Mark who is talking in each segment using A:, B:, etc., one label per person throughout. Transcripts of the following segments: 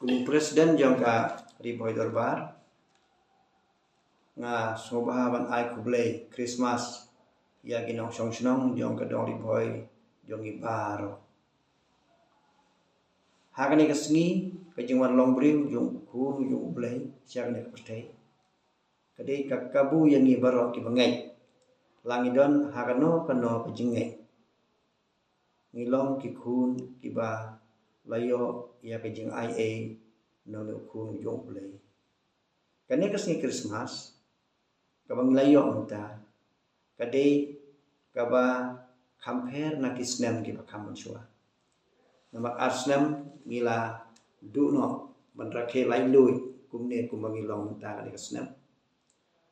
A: Kumu presiden jangka riboy dorbar nga sobahaban ai kublay Christmas ya ginong song jong kadong riboy jong ibaro hagani kasngi kajingwan longbriu jong kun jong ublay siagani kapastay kadai kakabu yang ibaro kibangai langidon hagano kano kajingai ngilong kikun kiba layo ya kajing IA nono kun jong ublay kani kasngi Christmas kabang layo unta kadai kaba compare na kisnem kiba kamun shua namak arsnem ngila duno mandrakhe lailui kumne kumangilong unta kani kasnem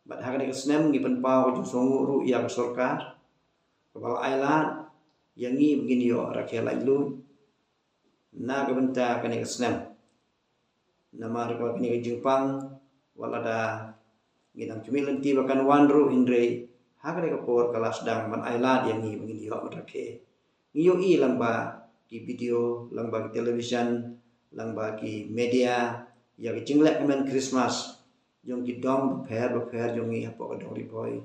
A: bat hakani kasnem ngipan pau jung songu ru ya sorkar kabal ailat yangi begini yo rakhe lailui na kabenta kani kasnem namar ko kani jingpang walada ginang cumilan ti bakan wanru indre hakani kapor kalas dang man ailat yangi begini yo rakhe ngiyo i lamba ki video lamba ki television lamba ki media ya ki jinglek men Christmas jong ki dong pher jongi hapo ka dong riboy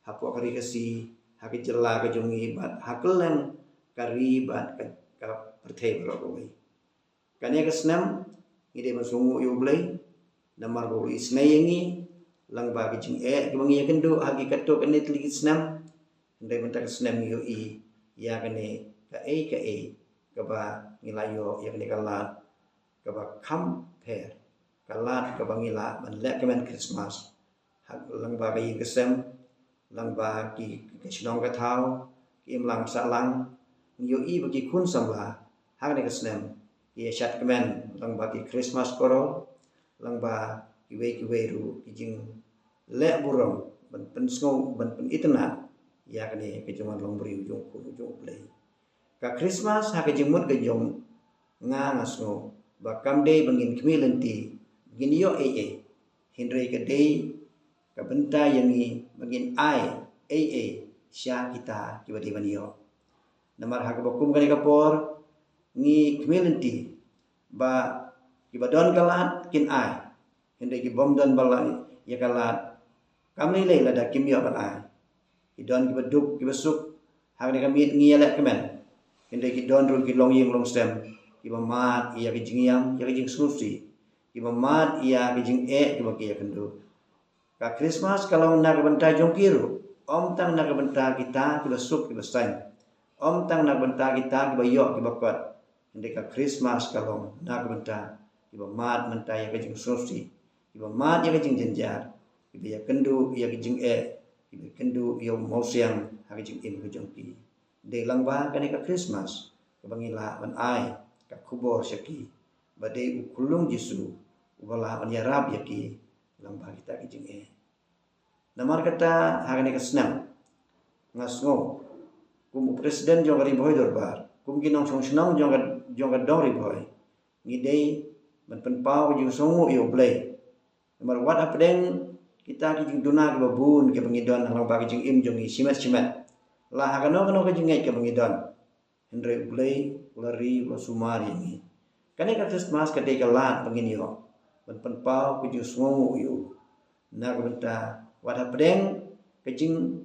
A: hapo kari kasi haki jela ka jongi bat hakelen kari bat ka perthai bro koi kanya kasnam ide masungu yublay namar bo isnay yangi lamba ki jing ki bangi kendo hagi katto kanit ligit snam ndai mentak snam yo i ya kane ka kaba ngilayo ya kane kalat kaba kam pher kalat kaba ngila man lek kemen Christmas hak langba ka kesem langba ki kesnong ka thau ki imlang salang yo i bagi kun samla hak ne kesnem ye shat kemen langba ki Christmas koro langba ki we ru ki jing le burong ban pen sngo ban pen itna ya kane ke juman long bri ujung kun ujung play ka Christmas ha ke jimut ke jong nga ngasno bakam day bangin kmilenti begini yo hindre ke day ka benta yangi bangin ai sya kita kibadi banyo namar ha bakum kani kapor ngi kmilenti ba kibadon kalat kin ai hindre ki bomdon balai ya kalat kami lay lada kimyo ban ai idon kibaduk kibasuk hagni kami ngiyalek kemen hindai ki don ru ki long ying long stem ki mamat iya ki jingyam ya ki jing snusi ki mamat iya ki jing ki baki ya kendo ka Christmas kalau nak benta jong kiru om tang nak benta kita ki basuk ki bastain om tang nak benta kita ki bayo ki bakot hindai ka Christmas kalau nak benta ki mamat menta ya ki jing snusi ki mamat ya ki jing jenjar ki ya kendo ya ki jing ki kendo yo mau siang ha ki jing im ki jong ki de langba kani ka Christmas kabangila ban ai ka kubor syaki bade ukulung Yesu ubala an yarab yaki langba kita kijing namar kata hagani ka snam ngasngo kum presiden jong ri boy dorbar kum ginong song snong jong ka dong ri boy ngidei ban pen pau jing songu yo play namar wat apdeng kita kijing duna ki babun ki bangidon langba kijing im jong simet lah kano kajingai ke bangidon hindre ublay ulari sumari ni kani ka Christmas ka day kalat bangin yo ban panpau ku ju sngongu yo na benta wada pedeng kajing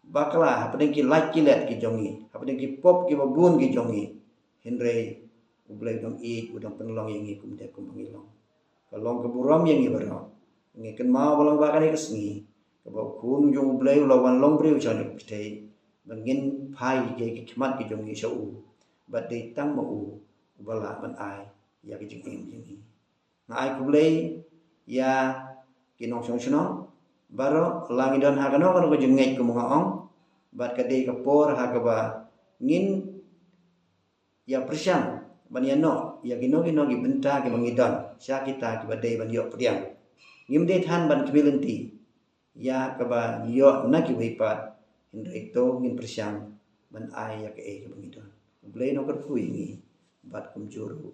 A: bakla pedeng ki like ki let ki jongi pedeng ki pop ki babun ki jongi hindre ublay dong udang penlong yang kum de kum bangilong kalong ke buram yang ibaro ngi ken ma balang bakani kesngi ka ba kun jong ublay lawan long briu chani ptei bangin pai ke khmat ki jong i shau bat de tang mo bala ban ai ya ki jing ni na ai kublay ya kinong song sno baro langidon ha kano ko jing ngai ku mga ong bat ka de ka por ha ka ba ngin ya persyang ban ya no ya gino gi benta ki mangidon sya kita ki ba de ban yo priang ngim de than ban kbilenti ya ka ba yo na ki wipat hindra itu ngin persyang ban ai ya ke bangidon blay no kat fui ni bat kum juru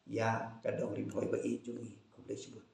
A: ya kadong riboy ba i jungi kublay sebut